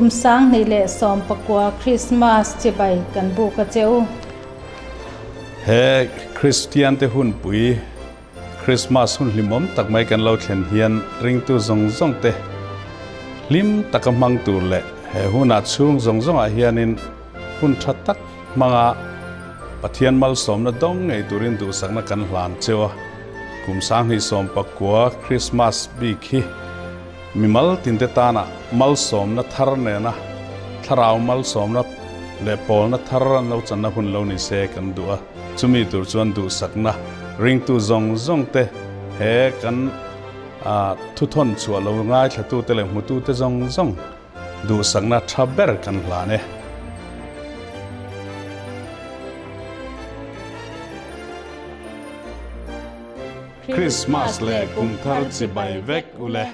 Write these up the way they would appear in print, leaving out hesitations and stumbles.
sang nei le som pakwa Christmas chibai kan bu ka cheu he Christian te hun pui Christmas hun limom tak mai kan lo thlen hian ring tu zong zong te lim takamang tur le he huna chung zong zong a hianin hun thatak manga pathian mal som na dong ngei turin du sakna kan hlan chewa kumsang hi som pakwa Christmas bi khi mimal tinte tana mal som na thar ne na tharau mal som na le pol na thar no chan na hun lo ni se kan duwa chumi tur chuan du sakna ring tu zong zong te he kan thu thon chu lo ngai thatu te le mutu te zong zong du sakna thaber kan hlane Christmas le kum thar chi bai vek ule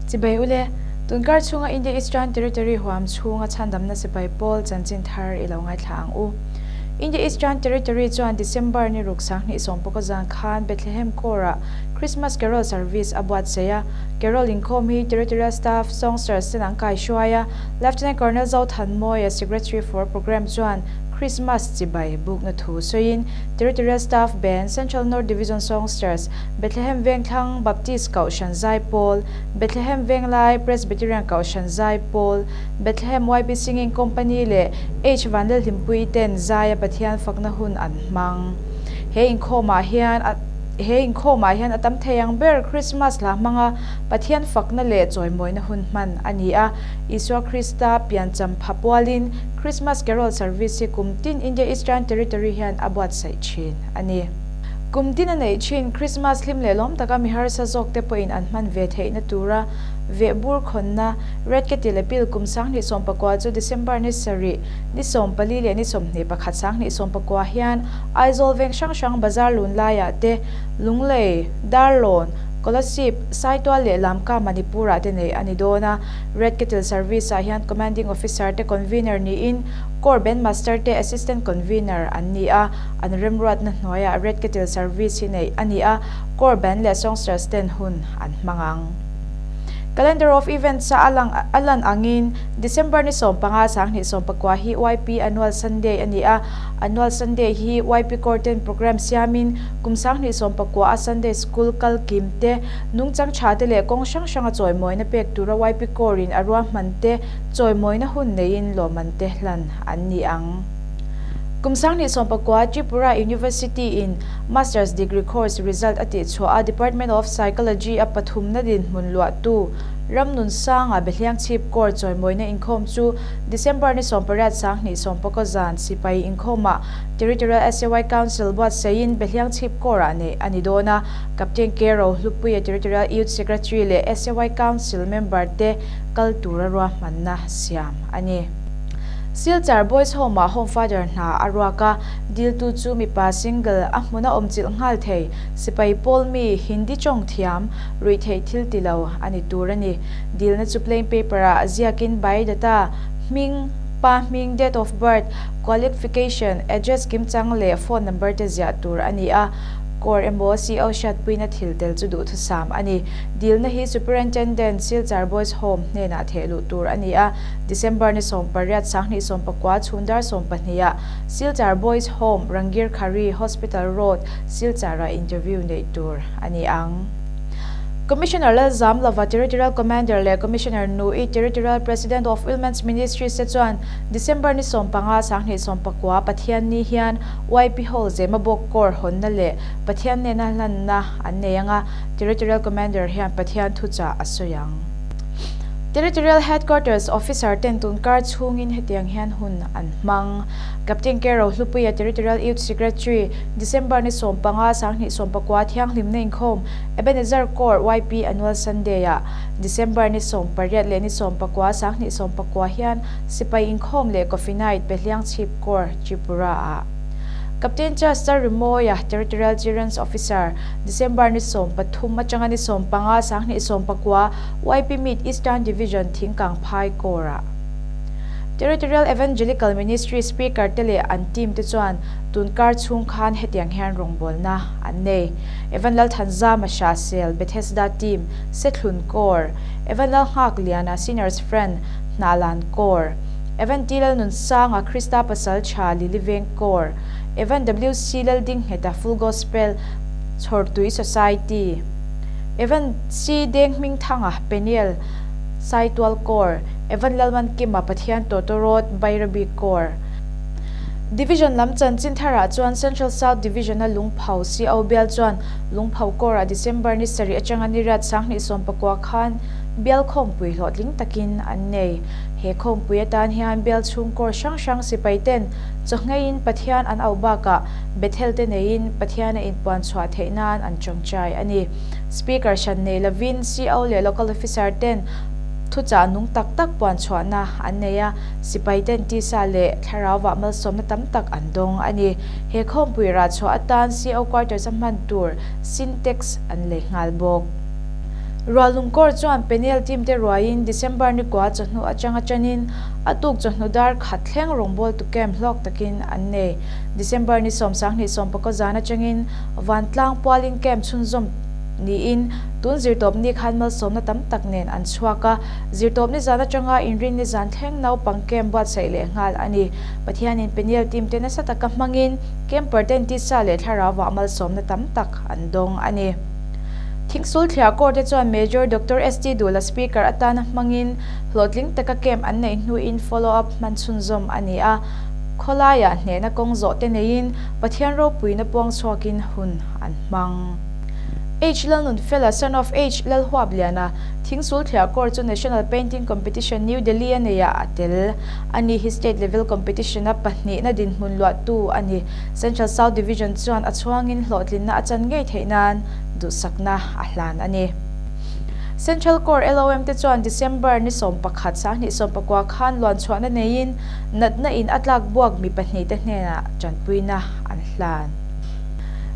Chibai ule tunkar chunga India Eastern Territory huam chunga chandamna sipai Paul chanchin thar ilongai thlang u India Eastern Territory chuan December ni ruksang ni sompoko jang khan Bethlehem Kora Christmas Carol Service abuat seya Carol inkom hi territorial staff songsters senang kai shuaya Lieutenant Colonel Zau Than Moy Secretary for Program chuan Christmas chibai book na thu soin territorial staff band Central North Division songsters Bethlehem Vengthang Baptist Kaushan Zai Paul Bethlehem Venglai Presbyterian Kaushan Zai Paul Bethlehem YB Singing Company le H Vandal Himpui ten Zai Pathian Fakna Hun an mang he in khoma hian atam theyang ber Christmas la manga pathian fakna le choi moina hun man ania Iswa Krista piancham phapwalin Christmas Carol Service kumtin India Eastern Territory hian abuat sai chin ani kumtin anei chin Christmas lim lelom taka mihar sa jok te poin an man ve theina tura ve bur khonna red ketil apil kumsang ni sompakwa chu December ni sari ni sompali le ni somni pakhat sang ni sompakwa hian aizol veng shang bazar lun laya te lunglei darlon Kolasip Saitwa le Lamka Manipura te nei anidona Red Kettle Service a hian commanding officer te convener ni in Corben Master te assistant convener ania an remrat na hnoya Red Kettle Service nei ania Corben le songsters ten hun an mangang Calendar of events sa alan angin December ni sompanga sang ni sompakwa hi YP annual Sunday ania annual Sunday hi YP Corten program siamin kumsang ni sompakwa a Sunday school kal kimte nungchang chate le kong shanga choi moina pek tura YP Corin arwa mante choi moina hun nein lo mante hlan anni ang Kumsang ni sompakwa Tripura University in Master's Degree course result ati chua Department of Psychology a pathum na din munlua tu ramnun sang a bethliang chip court choi moina inkhom chu December ni somparat sang ni sompako zan sipai inkhoma Territorial SAY Council buat sayin bethliang chip court anidona Captain Kero Lupuya Territorial Youth Secretary le SAY Council member te kaltura ro manna siam ani Silchar Boys Home home father na arwaka dil tu chu mi pa single ahmuna omchil ngal thei sipai polmi hindi chong thiam rui thei thil tilau ani turani dil na chu plain paper a ziakin by data ming date of birth qualification address kim chang le phone number te zia tur ani a Kor embassy au shat puina thiltel chu du thusam ani dil na hi superintendent Silchar Boys Home ne na thelu tur ani a December ni sompariat sang ni sompakwa chundar sompania Silchar Boys Home Rangir Khari Hospital Road Silchara interview nei tur ani ang Commissioner Lazam Lava Territorial Commander le Commissioner Nui Territorial President of Women's Ministry Sechuan December ni sompanga sang ni sompakwa pathian ni hian YP Hall ze mabok kor honna le pathian ne na hlan na anneyanga Territorial Commander hian pathian thucha asoyang Territorial Headquarters Officer Tentun Kar Chungin hetiang hian hun an mang Captain Kero Lupuya Territorial Youth Secretary December ni sompanga sang ni sompakwa thiang limna inkhom Ebenezer Kor YP Annual Sunday ya December ni sompariat le ni sompakwa sang ni sompakwa hian sipai inkhom le coffee night Bethliang Chief Kor Tripura a Captain Chester Rimoya Territorial Clearance Officer December ni som pathum machanga ni som panga sang ni som pakwa YP Mid Eastern Division Thingkang Phai Kora Territorial Evangelical Ministry Speaker tele an team te chuan tunkar chung khan hetiang hian rongbolna an nei Evanlal Thanza Masha Sel Bethesda team Sethlun Kor Evanlal Hak Liana Sinners Friend Nalan Kor Evan Tilal Nun Sanga Krista Pasal Cha Liliveng Kor Evan WC Lal Ding Heta Full Gospel Chortui Society Evan C Deng Ming Thanga Peniel Saitwal Kor Evan Lalman Kima Pathian Totorot Bairabi Kor Division Lamchan Chinthara chuan Central South Division a Lungphau CO Bial chuan Lungphau Kor a December ni sari achangani rat sangni sompakwa khan bial khompui hlotling takin an nei he khompui atan hian bial chung kor sang sipaiten chongain pathian an aubaka bethelte nein pathian in puan chwa theinan an chongchai ani Speaker Shanne Lavin CO le local officer ten thucha nung tak puan chhuana anneya sipaiten ti sa le tharawa mal somna tam tak andong ani he khompui ra chho atan CO quarter samhan tur syntax an le ngalbok Ralung Kor chuan panel team te roin December ni kwa chhnu achanga chanin atuk chhnu dar khathleng rongbol tu kem hlok takin anne December ni somsang ni sompako jana changin wantlang poling kem chunzom ni in tun zirtop ni khanmal somna tam tak nen an chhuaka zirtop ni jana changa inrin ni jan thleng nau pangkem bat saile ngal ani pathian in panel team te na sataka mangin kem perten ti sa le tharawa mal somna tam tak andong ani Thingsul thlia court te chuan Major Dr. ST Dula Speaker atana mangin hlotling taka kem an nei nu in follow up manchunzom ani a kholaya hne na kongzo te nein pathian ro puina pong chhokin hun an mang H Lalun fella son of H Lal Huabliana Thingsul thlia court chu National Painting Competition New Delhi ania atel ani hi state level competition a pahni na din hunlwa tu ani Central South Division chuan achhuangin hlotlin na achan ngei theinan du sakna ahlan ani Central Core LOM te chuan December ni sompakhat sang ni sompakwa khan lon chhuana nein natna in atlak buak mi pahni te hnena chanpuina anhlan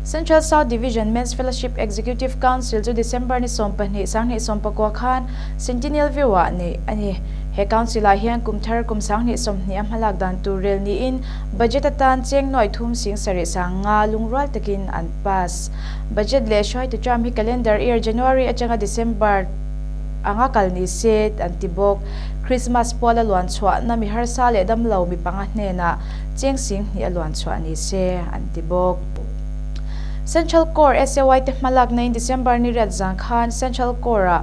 Central South Division Men's Fellowship Executive Council to December ni sompahni sang ni sompakwa khan Centennial Viwa ni ani he council a hian kumthar kumsang ni somni amhalak dan turel ni in budget atan cheng noi thum sing sari sanga lungral takin an pass budget le shoi to jam hi calendar year January achanga December anga kalni set antibok Christmas pola luan chwa na mi har sa le dam lo mi panga hnena cheng sing ni alwan chwa ni se antibok Central Core SAY te malak 9 December ni red zang khan Central Core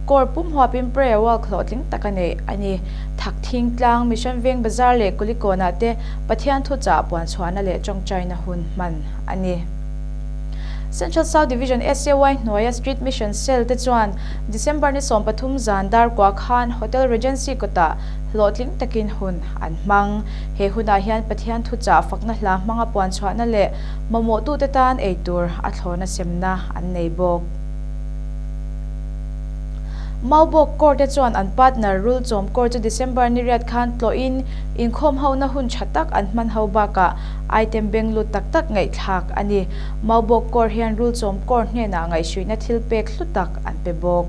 Kor pum hwapin prayer wall clothing takane ani thakthing tlang mission veng bazar le kulikona te pathian thu cha puan chhuana le chongchai na hun man ani Central South Division SAY Noya Street Mission Cell te chuan December ni som pathum zandar kwa khan Hotel Regency kota hlotling takin hun an mang he huna hian pathian thu cha fakna hla manga puan chhuana le momo tu te tan eitur a thlona semna an nei bok Maubok Court chuan an partner rule chom court to December ni red khan tlo in khom ho na hun thatak an man ho baka item benglu tak ngai thak ani Maubok Court hian rule chom court hne na ngai shuina thilpek hlutak an pebok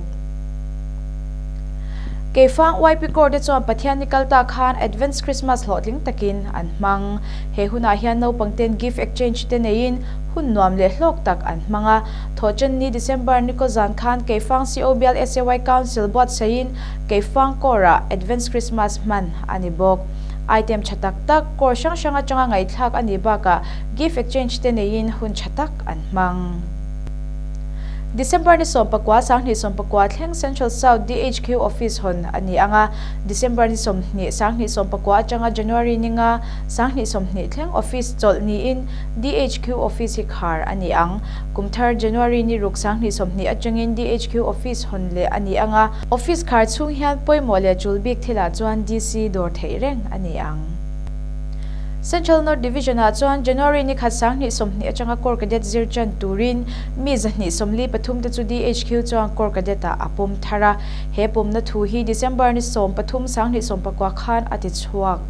Keifang YP Court chuan pathianikal ta khan advance Christmas hlotling takin an mang he huna hian no pangten gift exchange te nein hun nuam le hlok tak an manga thochen ni December ni ko zan khan Keifang COBL SAY Council bot sain Keifang Kora advance Christmas man ani bok item chatak tak kor shanga changa ngai thak ani baka gift exchange te nein hun chatak an mang December ni sompakwa sang ni sompakwa thleng Central South DHQ office hon ani anga December ni somni sang ni sompakwa changa January ninga sang ni somni thleng office chol ni in DHQ office hi khar ani ang kumthar January ni ruk sang ni somni achangin DHQ office hon le ani anga office khar chung hian poimo le chulbik thila chuan DC dor theireng ani ang Central North Division a chuan January ni khatsang ni somni achanga kor cadet zirchan turin mi zahni somli pathum te chu DHQ chuan kor cadeta apum thara he pum na thu hi December ni som pathum sang ni sompakwa khan ati chuak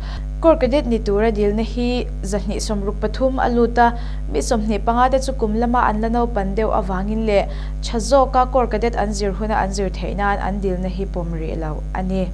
kor cadet ni tura dil na hi zahni somruk pathum aluta mi somni panga te chu kumlama anlano pandeu avangin le chazo ka kor cadet anzir huna anzir theinan an dil na hi pomri lo ani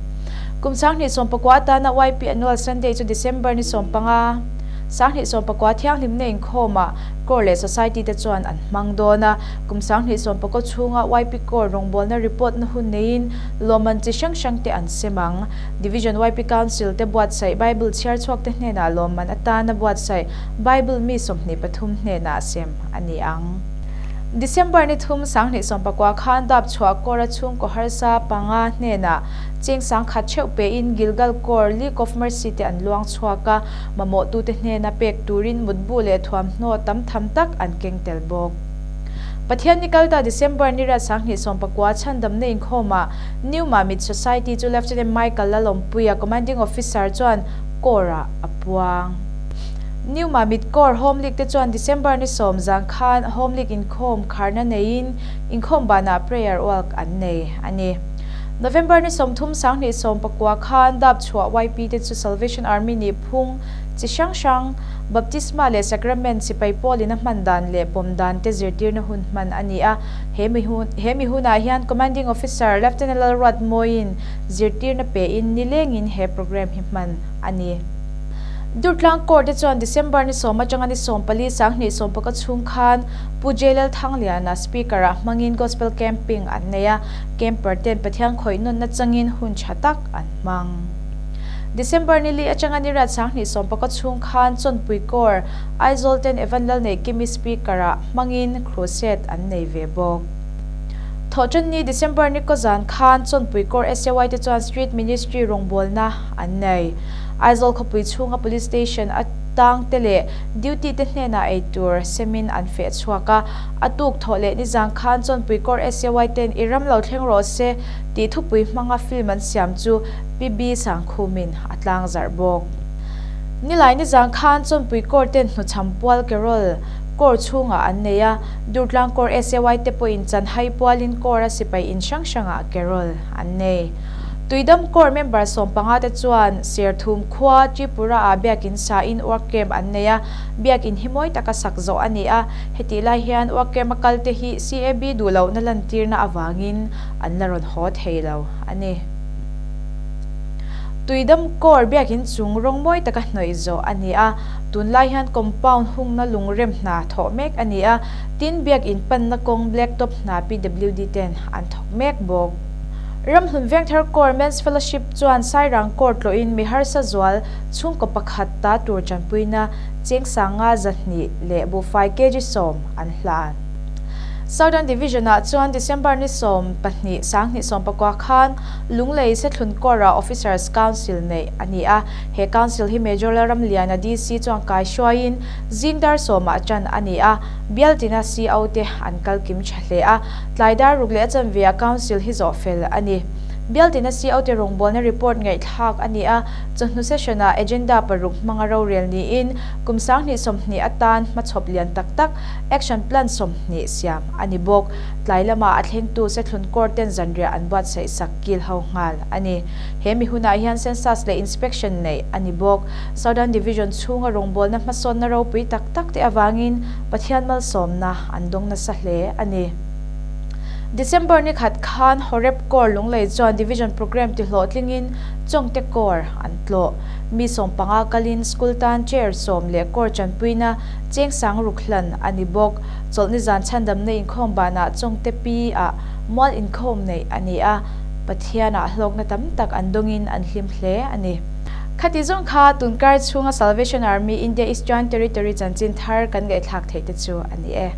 kumsang ni sompakwa ta na YP annual Sunday to December ni sompanga sang ni sompakwa thiang lim nei khoma korle society te chuan an mangdona kumsang ni sompako chunga YP kor rongbol na report na hun nein loman chi shang te an semang division YP council te buat sai bible char chuak te hne na loman ata na buat sai bible mi somni pathum hne na sem ani ang December ni thum sang ni sompakwa khan dap chua kora chung ko harsa panga hne na cheng sang khat cheu pe in Gilgal kor League of Mercy te an luang chhuaka mamo tu te hne na pek turin mutbu le thuam no tam tham tak an keng tel bok pathian ni kalta December ni ra sang ni sompakwa chandam nei khoma New Mamit Society to Lieutenant Michael Lalompuya commanding officer chuan kora apuang New Mamit Kor Home League te chuan December ni som jang khan Home League inkhom kharna nein inkhom bana prayer walk an nei ani November ni som thum sang ni som pakwa khan dap chua YP te chu Salvation Army ni phung chi shang baptisma le sacrament si pai polina mandan le pomdan te zirtir na hun man ani a hemi huna hian commanding officer Lieutenant Lalrad Moin zirtir na pe in nilengin he program himman ani Durtlang Court chuan December ni soma changa ni sompali sang ni sompaka chung khan pujelal thanglia na speaker a mangin gospel camping an neya camper ten pathiang khoinon na changin hun chatak an mang December ni li achanga ni rat sang ni sompaka chung khan chonpui kor aizol ten evanlal ne kimi speaker a mangin crusade an nei ve bok thochen ni December ni ko zan khan chonpui kor SAY te chuan street ministry rongbol na an nei Aizol khopui chunga police station atang tele duty te hne na ei tur semin an fe chuaka atuk thole ni jang khan chon puikor SAY ten iram lo thleng ro se ti thupui manga film an siam chu PB sang khumin atlang zarbok nilai ni jang khan chon puikor ten nu champwal kerol kor chunga an neya durtlang kor SAY te po in chan hai pualin kor a sipai in shanga kerol an nei Tuidam core member sompanga te chuan serthum khwa Tripura a biakin sa in workem anneya biakin himoi taka sakzo ania heti lai hian workem akalte hi CAB dulo na lantir na avangin anlaron hot heilo ani Tuidam core biakin chung rongmoi taka noizo ania tunlai hian compound hung na lungrem na thomek ania tin biakin pan na kong blacktop na PWD10 an thokmek bok Ram Hunveng Thar Kor Men's Fellowship chuan Sairang Court lo in Miharsa Zwal chung ko pakhat ta tur chanpuina cheng sanga zatni le bu 5 kg som an hlan Southern Division a chuan December ni som pahni sang ni som pakwa khan lunglei se thlun kora officers council nei ania he council hi major ram liana DC chuan kai shwain zingdar soma chan ania bialtina si aute ankal kim chle a tlaidar rugle chan via council hi zo fel ani bialtina si aute rongbol na report ngai thak ania chhnu session a agenda paruk mangaro rel ni in kumsang ni somni atan machhop lian tak tak action plan somni siam ani bok tlailama athleng tu se thlun korten zanria anbat sai sakil ho ngal ani hemi huna hian census le inspection nei ani bok Southern Division chunga rongbol na mason na ro pui tak tak te awangin pathian mal somna andong na sahle ani December ni khat khan horep kor lunglei chuan division program ti hlotlingin chongte kor antlo mi sompanga kalin school tan chair som le kor chanpuina chengsang rukhlan ani bok cholni jan chandam nei inkhom bana chongte pi a mol inkhom nei ani a pathiana hlokna tam tak andongin an hlim hle ani khati zong kha tunkar chunga Salvation Army India Eastern Territory chanchin thar kan gai thak theite chu ani e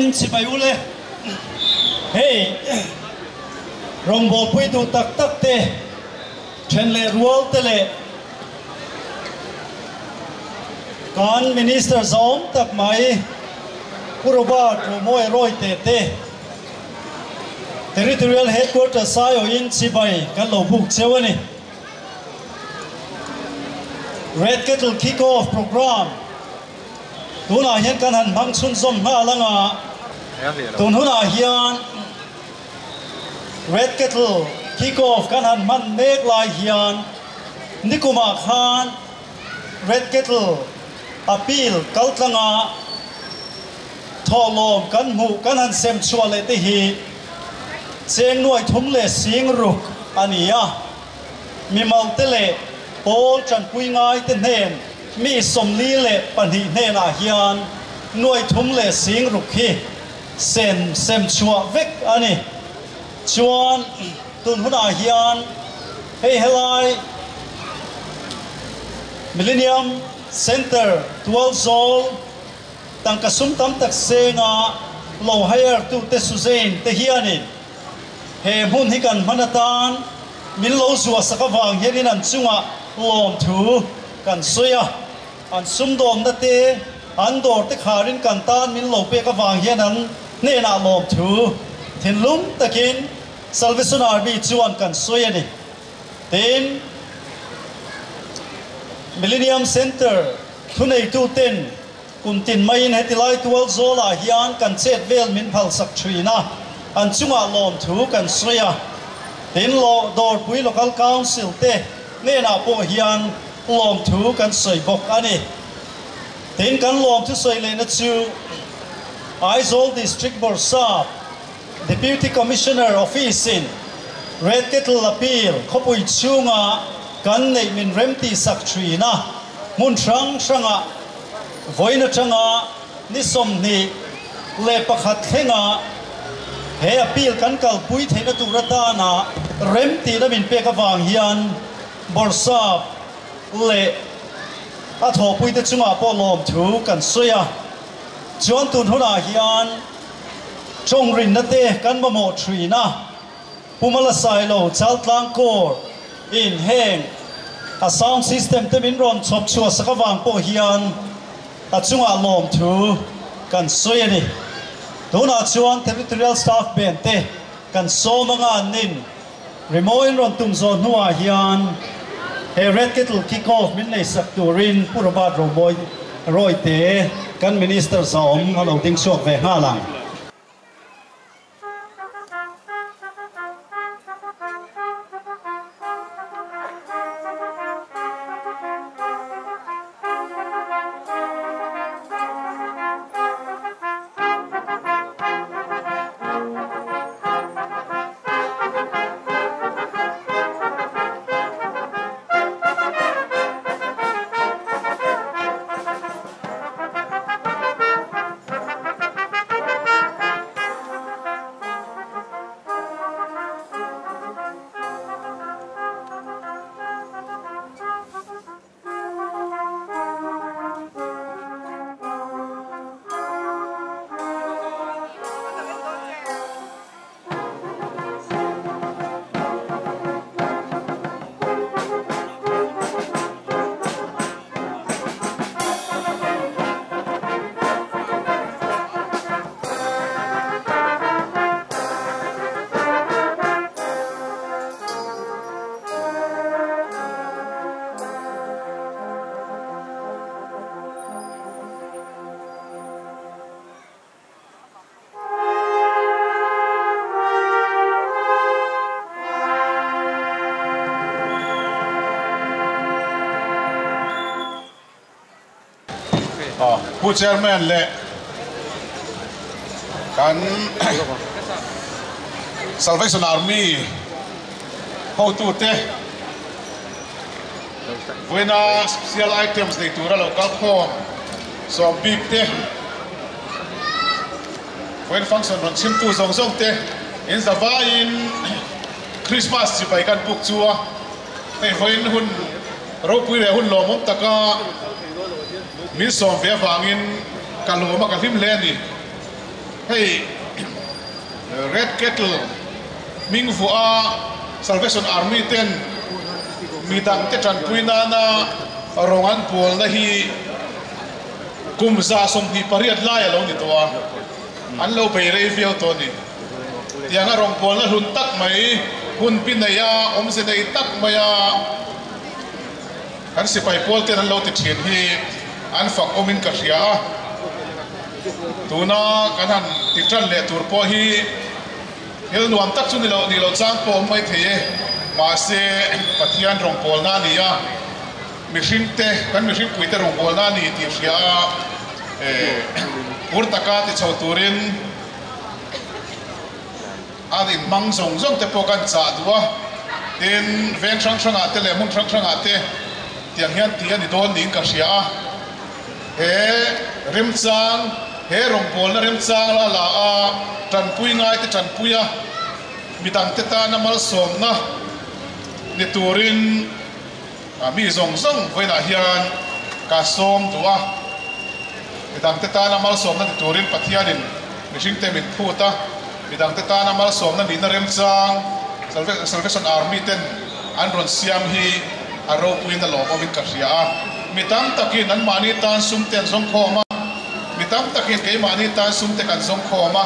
in si bai ule hey rong bol pui tu tak tak te chen le rual te le kan minister zom tak mai kuroba tu moi roi te te territorial headquarters sayo in si bai kan lo buk chewani red kettle kick off program tuna hian kan han mang chun zom na langa tun huna hian red kettle kick off kan han man mek lai hian nikuma khan red kettle appeal kaltlanga tholom kan mu kan han sem chuale te hi cheng nuai thum le sing ruk ania mi mal te le pol chan pui ngai te nen mi som li le pani nen a hian nuai thum le sing ruk hi sem chua vek ani chuan tun huna hian hei helai Millennium Center 12 zol tang kasum tam tak senga lo hire tu te suzain te hianin he mun hi kan manatan min lo zuwa sakawang hianin an chunga lom thu kan soya an sum dom na te an dor te kharin kan tan min lo pe ka wang hian an ne na lom thu thinlum takin Salvation Army chuan kan soya ni tin Millennium Center thunei tu ten kuntin main hetilai 12 zola hian kan chet vel min phal sak thrina an chunga lom thu kan soya tin lo dor pui local council te ne na po hian lom thu kan soi bok ani tin kan lom thu soi le na chu Aizol district borsap deputy commissioner office in red kettle appeal khopui chunga kan nei min remti sak thrina mun thrang thranga voina tanga ni som ni le pakhat thenga he appeal kan kal pui theina turata na remti na min pe ka wang hian borsap le a tho pui te chunga po lom thu kan soya chuan tun huna hian chong rin na te kan ba mo thrina pumala sailo chaltlang kor in heng a sound system te min ron chop chua sakawang po hian a chunga lom thu kan soya ni tuna chuan territorial staff ben te kan somanga nin remoin ron tumzo nuwa hian he red kettle kick off min nei sak turin purabat roboy roi te kan minister zom alo ding sok ve halangผู้chairman และกัน Salvation Army เขาตูเตะเวลา special items ในตัวเราก็ขอสอบบีบเตะเวลาฟังก์ชันมันชิมตัวส่งเตะอินสบายอินคริสต์มาสจะไปกันปุกจัวในเวลาหุ่นเราพูดเลยหุ่นหล่อมุตตะกามีสองเฟียฟังอินกันหลวมากันทิมเลนนี่เฮ hey red kettle ming vua Salvation Army ten midang te chan puina na rongan pol na hi kumza som hi pariat lai lo ni towa an lo bei rei fiao to ni tianga rong pol na hun tak mai hun pinaya om se nei tak maya kan sipai pol ten an lo ti thin hi an fak omin ka hria tuna kan han ti tran le tur po hi hel nuam tak chu ni lo chang po mai theye ma se pathian rong pol na ni ya mihring te kan mihring pui te rong pol na ni ti hria urtaka ti chho turin adin mang zong zong te po kan cha duwa tin ven thang thang ate le mun thang thang ate tiang hian ti ani don ning ka hria he rim chang he rong pol na rim chang la la a tran pui ngai te tran puya midang te ta na mal som na ni turin mi zong zong voina hian ka som tuwa midang te ta na mal som na ni turin pathianin mihring te min phuta midang te ta na mal som na ni na rim chang Salvation Army ten an ron siam hi aro puin na lo min ka hria mitam takin an mani tan sum ten zong khoma mitam takin ke mani tan sum te kan zong khoma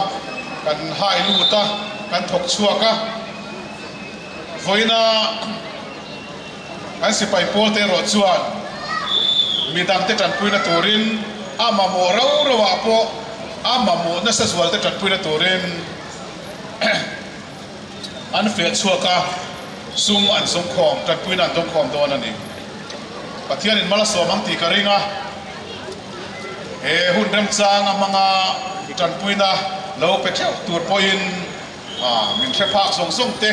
kan hai luta kan thok chuaka voina kan sipai pol te ro chuan midang te tan puina turin ama mo rawa po ama mo na sa swal te tan puina turin an fe chuaka sum an zong khom tan puina an dong khom don ani pathian in mala so mang ti karinga e hun rem chang amanga tan puina lo pe theu tur poin min the phak song song te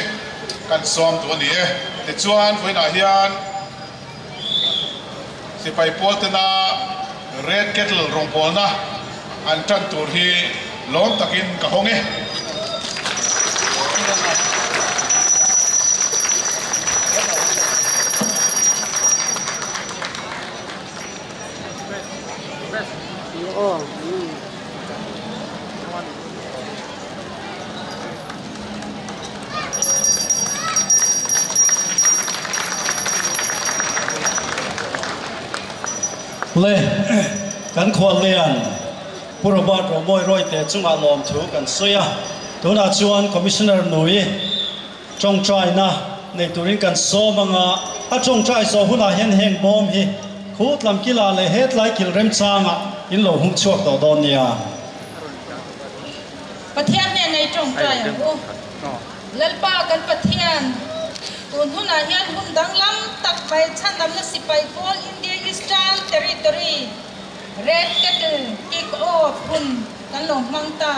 kan som tu ani e te chuan voina hian sipai pol te na red kettle rong pol na an tan tur hi lom takin ka honge le kan khol lian purabat ro moi roi te chunga lom thu kan soya tuna chuan commissioner nui chong trai na nei turin kan so manga a chong trai so huna hen heng bom hi khut lam kila le het lai kil rem changa in lo hung chuak to don nia pathian ne nei chong trai u lalpa kan pathian tun huna hian hun dang lam tak pai chan dam na sipai pol India Eastern Territory red kettle kick off hun kan long mangta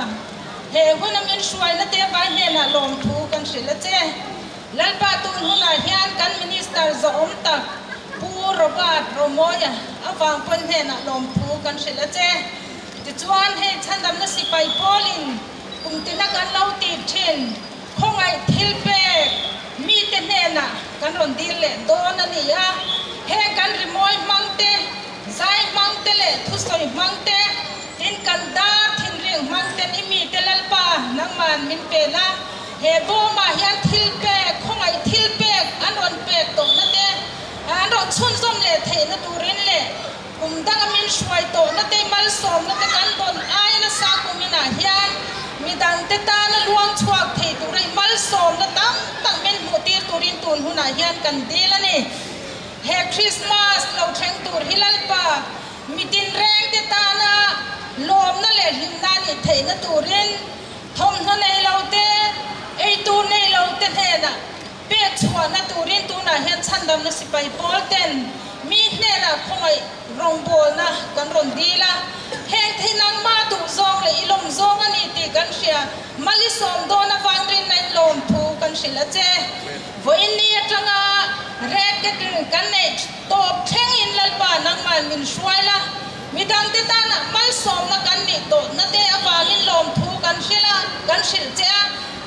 he hun amin suai na te vai he na lom thu kan sila che lalpa tun huna hian kan minister zo om tak pu robat romoya awang pon he na lom thu kan sila che ti chuan he chan dam na sipai polin tina kan lau ti thin khongai thil pe mi te na kan ron dil le don ani ya he kan rimoi mangte zai mangte le thusoi mangte tin kan da thin ring mangte ni mi te lalpa nangman min pe la he bo ma hian thil pe khongai thil pe an ron pe to na te an ron chun som le the na turin le kumdang min suai to na te mal som na te kan don ai na sa kumina hian midang te ta na luang chuak thei turai mal som na tang tang men mutir turin tun huna hian kan dilani he Christmas lo theng tur hilalpa mitin reng te ta na lom na le him na ni thei na turin thom na nei lo te ei tu nei lo te he na pe chua na turin tu na hian chandam na sipai pol ten mi ne na khoi rong bol na kan ron dila heng thinang ma tu zong le ilom zong ani ti kan sia mali som do na wangrin nai lom thu kan sila che voin ni atanga red ke kan nei top theng in lalpa nang man min swaila midang te ta na mal som na kan ni to na te awangin lom thu kan sila kan sil che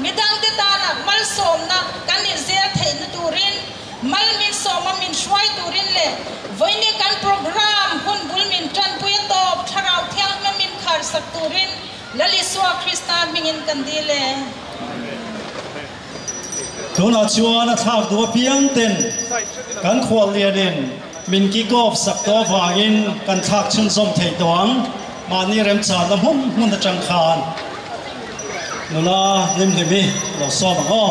midang te ta na mal som na kan ni zel thei na turin mal min som min swai turin le voin ni kan program hun bul min tran pu top tharau thiang na min khar sak turin laliswa Kristan mingin kandile tuna chuan a thak du piang ten kan khwal lianin min ki gop sak to wangin kan thak chun som thei toang mani rem cha lam hum mun da chang khan nula lim limi lo so ma ho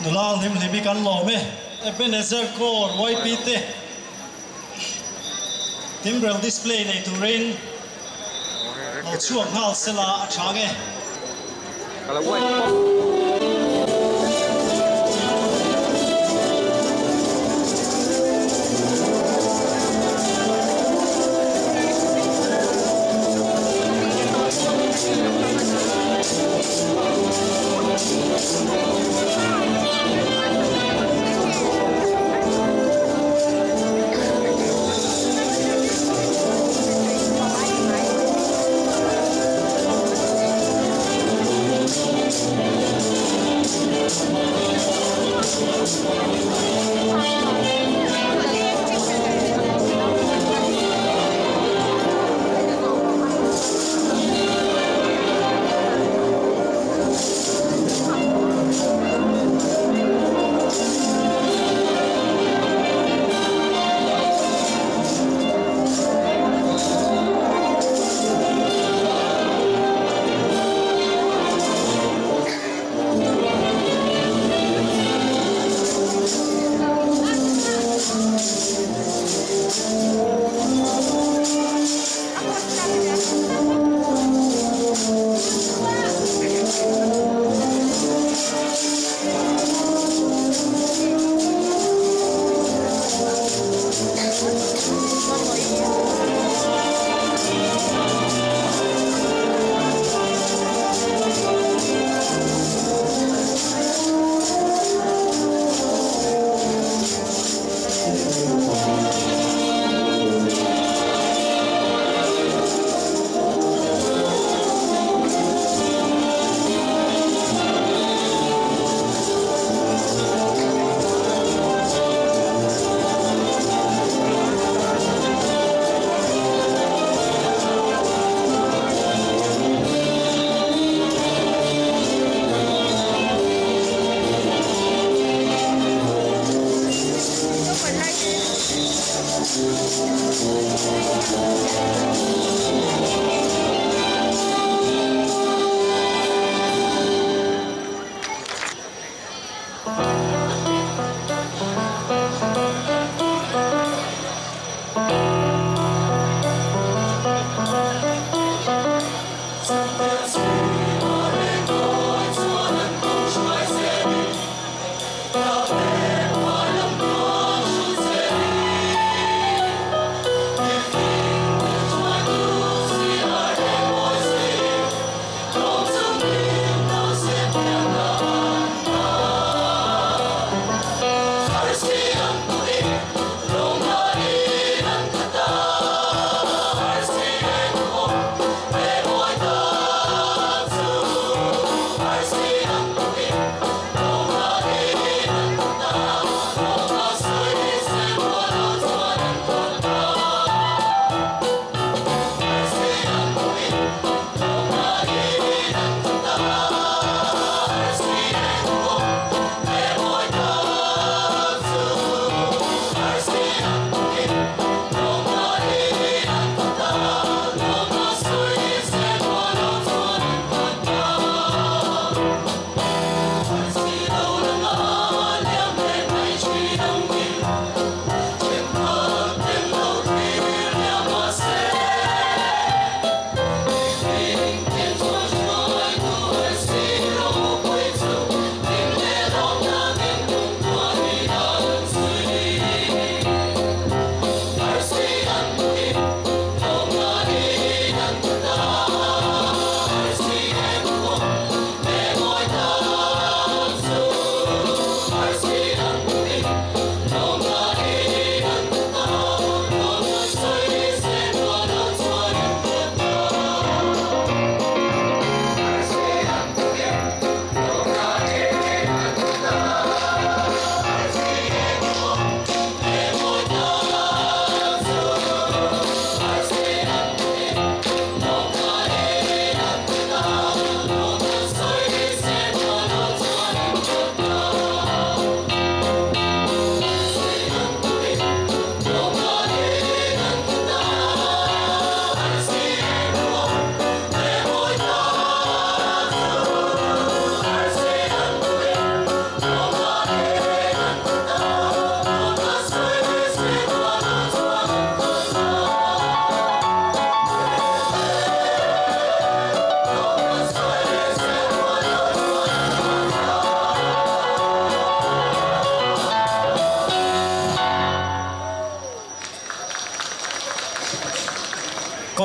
nulal him libi kan lo me Ebenezer Kor YPT timbrel display nei turin lo chuang hal sela achage kalau buat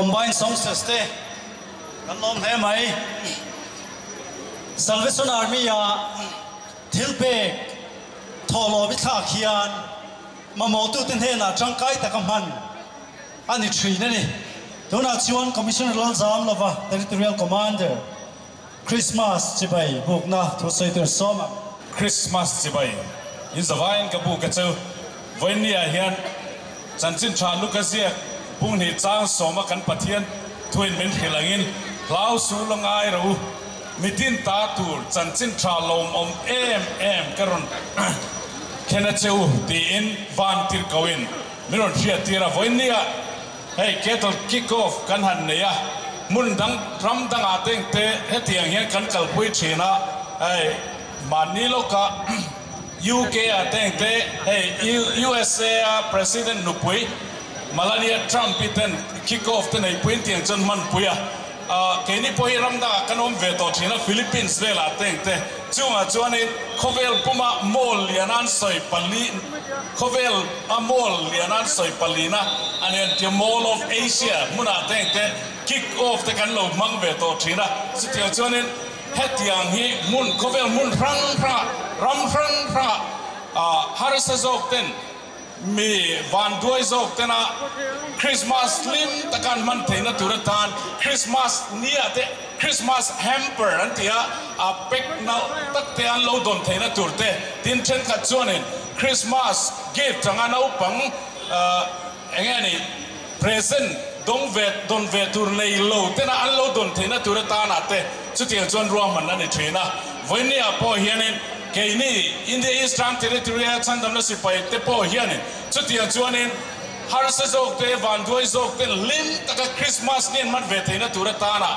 combined song seste kan lom he mai Salvation Army ya thilpe tholo bi tha khian mamotu ten he na changkai takamhan ani thri na ni dona chuan commissioner lal zam lova territorial commander Christmas chibai bukna thosaitur soma Christmas chibai in zavain ka bu ka chu voinia hian chanchin tha lukazia pung ni chang soma kan pathian thuin men khilangin lau su langai ro mitin ta tur chanchin tha lom om em karon khena cheu ti in van tir kawin miron thia tira voinia hey kettle kick off kan han ne ya mun dang ram dang ateng te hetiang hian kan kalpui thina hey manilo ka UK ateng te hey USA president nupui Melania Trump iten kick off te nei puin tiang chon man puya keni poi ram da kanom veto thina Philippines le la teng te chunga chuanin khovel puma mall lianan soi pali khovel a mall lianan soi palina anen the mall of Asia muna teng te kick off te kan lo mang veto thina sitiang chuanin hetiang hi mun khovel mun rang ra ram rang ra harasa zok ten mi van duai zok tena Christmas lim takan man theina turatan Christmas nia te Christmas hamper antia a pek na tak te an lo don theina turte tin chen kha chuanin Christmas gift changa no pang engani present don vet tur nei lo tena an lo don theina turatan ate chutiang chuan ruang man ani thina voinia po hianin keini in the Eastern Territory chandamna sipai te po hianin chutiang chuanin harsa zok te van duai zok te lim taka Christmas nin man ve theina turatana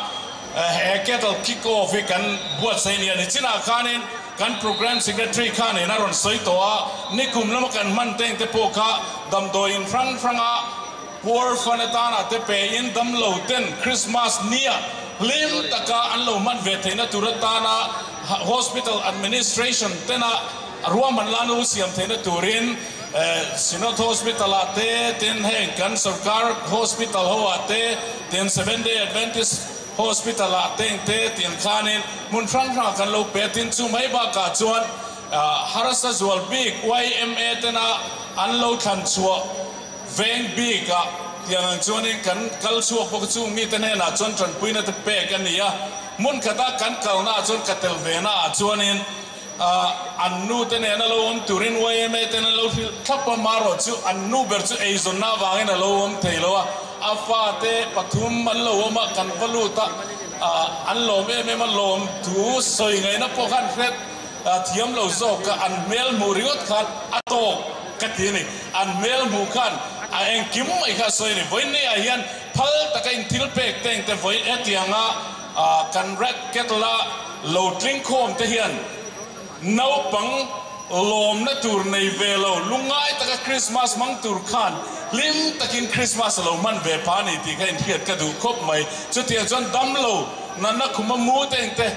kettle kick off kan buat saini ani china khanin kan program secretary khanin aron soitoa nikum lama kan man teng te po kha dam do in franga poor fanatana te pe in dam lo ten Christmas nia lim taka an lo man ve theina turatana hospital administration tena ruaman lanu siam theina turin Sinot hospital ate ten heng kan sarkar hospital ho ate ten 7-day Adventist hospital ate te ten khanin mun frang kan lo petin chu mai ba ka chuan harasa zual big YMA tena an lo than chua veng big ka yang chuanin kan kal chuak bok chu mi tene na chon tran puina te pe kan nia mun khata kan kalna chon katel vena chuanin annu tene na lo om turin YMA tene lo thapa maro chu annu ber chu eizon na wangena lo om theilowa afa te pathum man lo ma kan valuta an lo me man lo om tu soi ngai na pokhan fret thiam lo zo ka an mel muriot khan ato katini an mel mu khan a eng kim mai kha soi ni voine a hian phal takain thil pek teng te voi etianga kan red ketla lo drink khom te hian nau pang lom na tur nei velo lungai taka Christmas mang tur khan lim takin Christmas lo man ve pani ti kain thiat ka du khop mai chutia chon dam lo na khuma mu teng te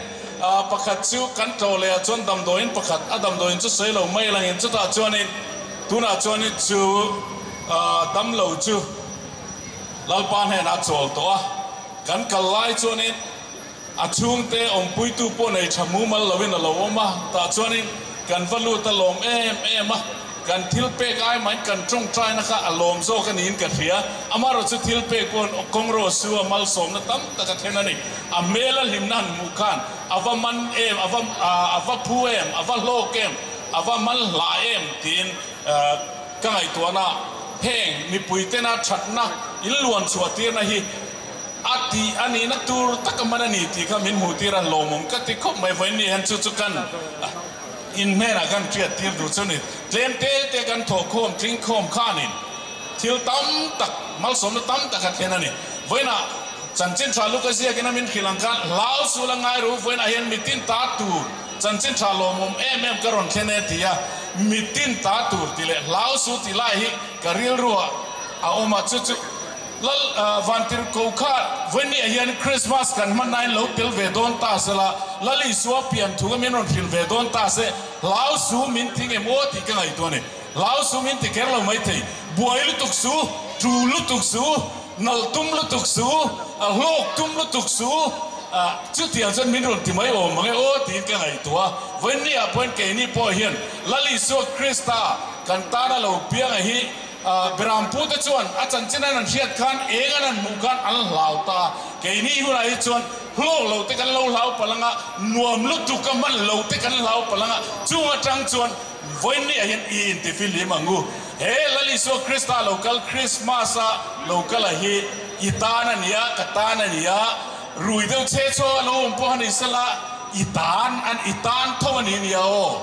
pakhat chu kan tole a chon dam doin pakhat adam doin chu sei lo mai lang in chu ta chuanin tuna chuanin chu dam lo chu lalpan he na chol to a kan kalai chuanin achung te om puitu po nei thamu mal lovin lo ma ta chuanin kan valu ta lom em kan thil pe kai mai kan trong trai na kha alom zo kan in ka thia amaro chu thil pe kon kongro su mal som na tam ta ka thena ni a mela limnan mu khan ava man em ava phu em ava lok em ava man la em tin kai to na heng mi puitena thatna illuan chuatir na hi ati ani na tur takamana ni ti kha min hutira lomum ka ti khop mai voin ni han chu chu kan in mera kan triat tir du chuni tlen te kan tho khom tring khom khanin thil tam tak mal som na tam tak thena ni voina chanchin thalu ka sia kena min khilanka lao sulangai ru voina hian mitin ta tu chanchin thalomum em karon thene tia mitin ta tur tile lao su tilai hi karil ruwa a oma chu chu lal vantir ko kha veni hian Christmas kan man nine lo tel ve don ta sala lali suwa pian thu min on fil ve don ta se lao su min thing e mo ti ka ngai to ne lao su min ti ker lo mai thei boil tuk su tu lu tuk su nal tum lu tuk su lok tum lu tuk su chu tiang chen min ron ti mai o mangai o tin ka ngai tua wen ni a point ke ni po hian lali so krista kan ta na lo piang a hi Berampu te chuan a chan chinan an hriat khan engan an mu khan an hlau ta ke ni hura hi chuan lo te kan lo hlau palanga nuam lu tu ka man lo te kan hlau palanga chunga tang chuan voin ni a hian in ti filim angu he lali so krista local christmas a local a hi itana nia katana nia rui deu che cho lo po han isala itan thomani nia o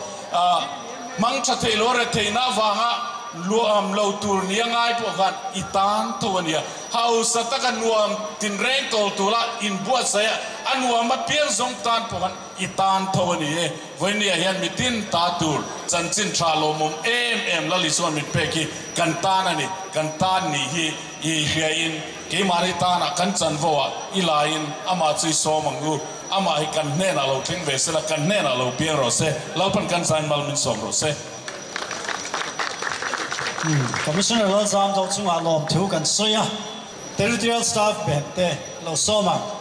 mang cha the lo re theina wanga luam lo tur niangai po kan itan thawania house ataka nuam tin reng tol tula in buat saya anuam ma pian zong tan po kan itan thawani e voinia hian mitin ta tur chanchin thalomum em la lison mit peki kan tan ani kan tan ni hi I hiain ke mari tana kan chan vowa ilain ama chui somangu ama hi kan nena lo thing vesela kan nena lo pian ro se lo pan kan san mal min som ro se Commissioner Lal Zam Dong Chung Alom Thu Kan Soya Territorial Staff Bente Lo Soma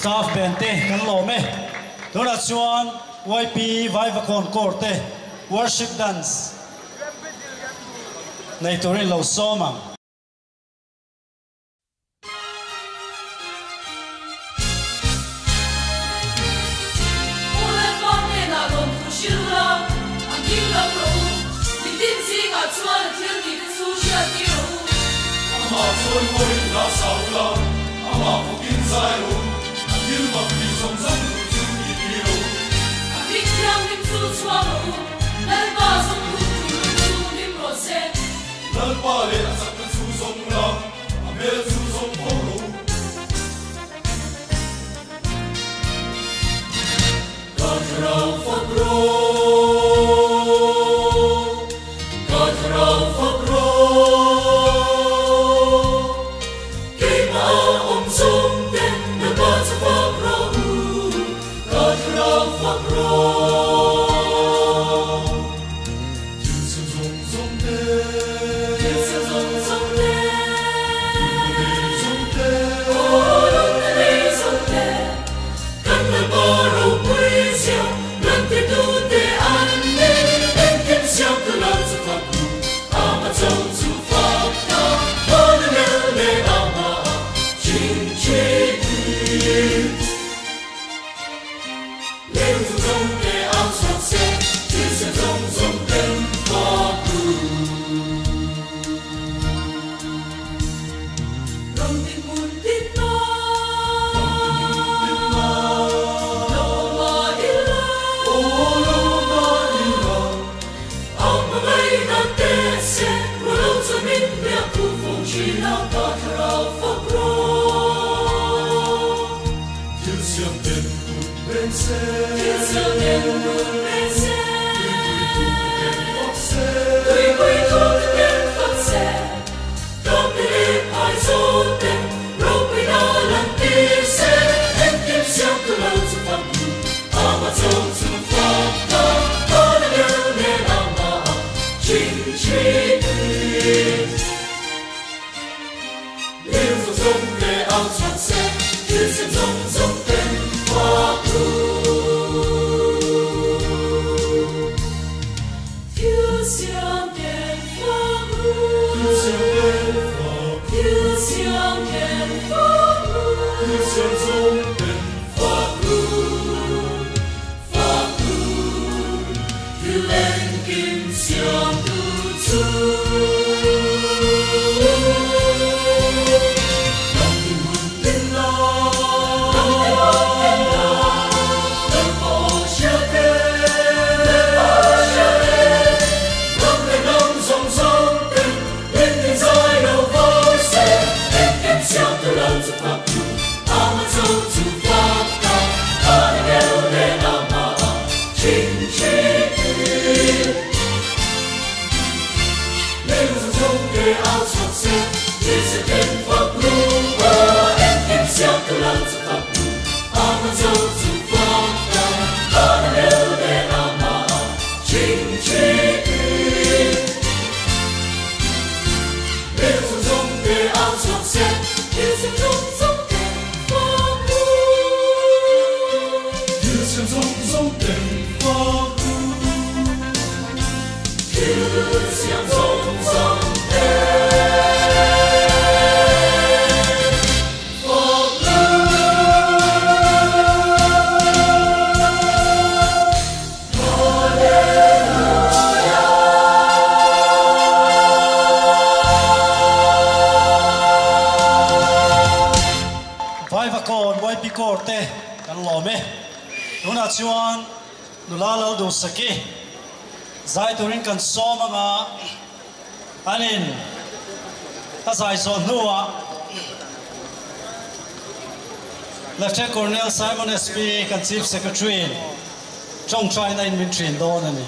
Staff Bente Kan Lome Dona Chuan YP Vivacon Korte Worship Dance Naitorin Lo Soma God, chuan nulalo do saki zai turin kan soma nga anin ta zai zon nuwa Lieutenant Colonel Simon SP kan Chief Secretary trong China in min trin don ani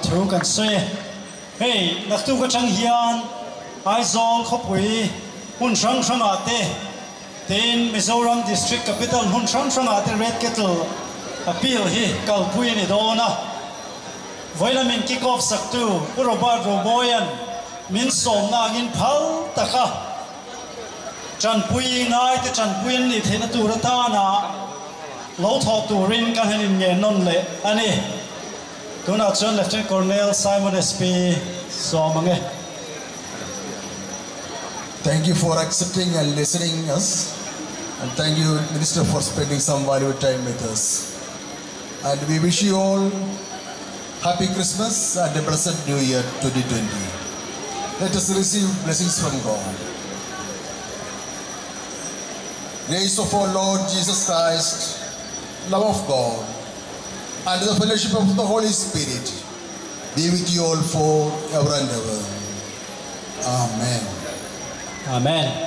thu kan se hey nak tu ka chang hian ai zong khopui hun sang sang ate tin Mizoram district capital hun sang sang ate red kettle appeal hi kalpui ni dona vitamin kick off saktu Robert Roboyan min som na ngin phal taka chan pui ngai te chan pui ni thena tu ra ta na lo tho tu rin kan hin nge non le ani tuna chon Lieutenant Colonel Simon SP somange. Thank you for accepting and listening us, and thank you, Minister, for spending some valuable time with us. And we wish you all happy Christmas and a blessed New Year 2020. Let us receive blessings from God. Grace of our Lord Jesus Christ, love of God, and the fellowship of the Holy Spirit be with you all forever and ever. Amen. Amen.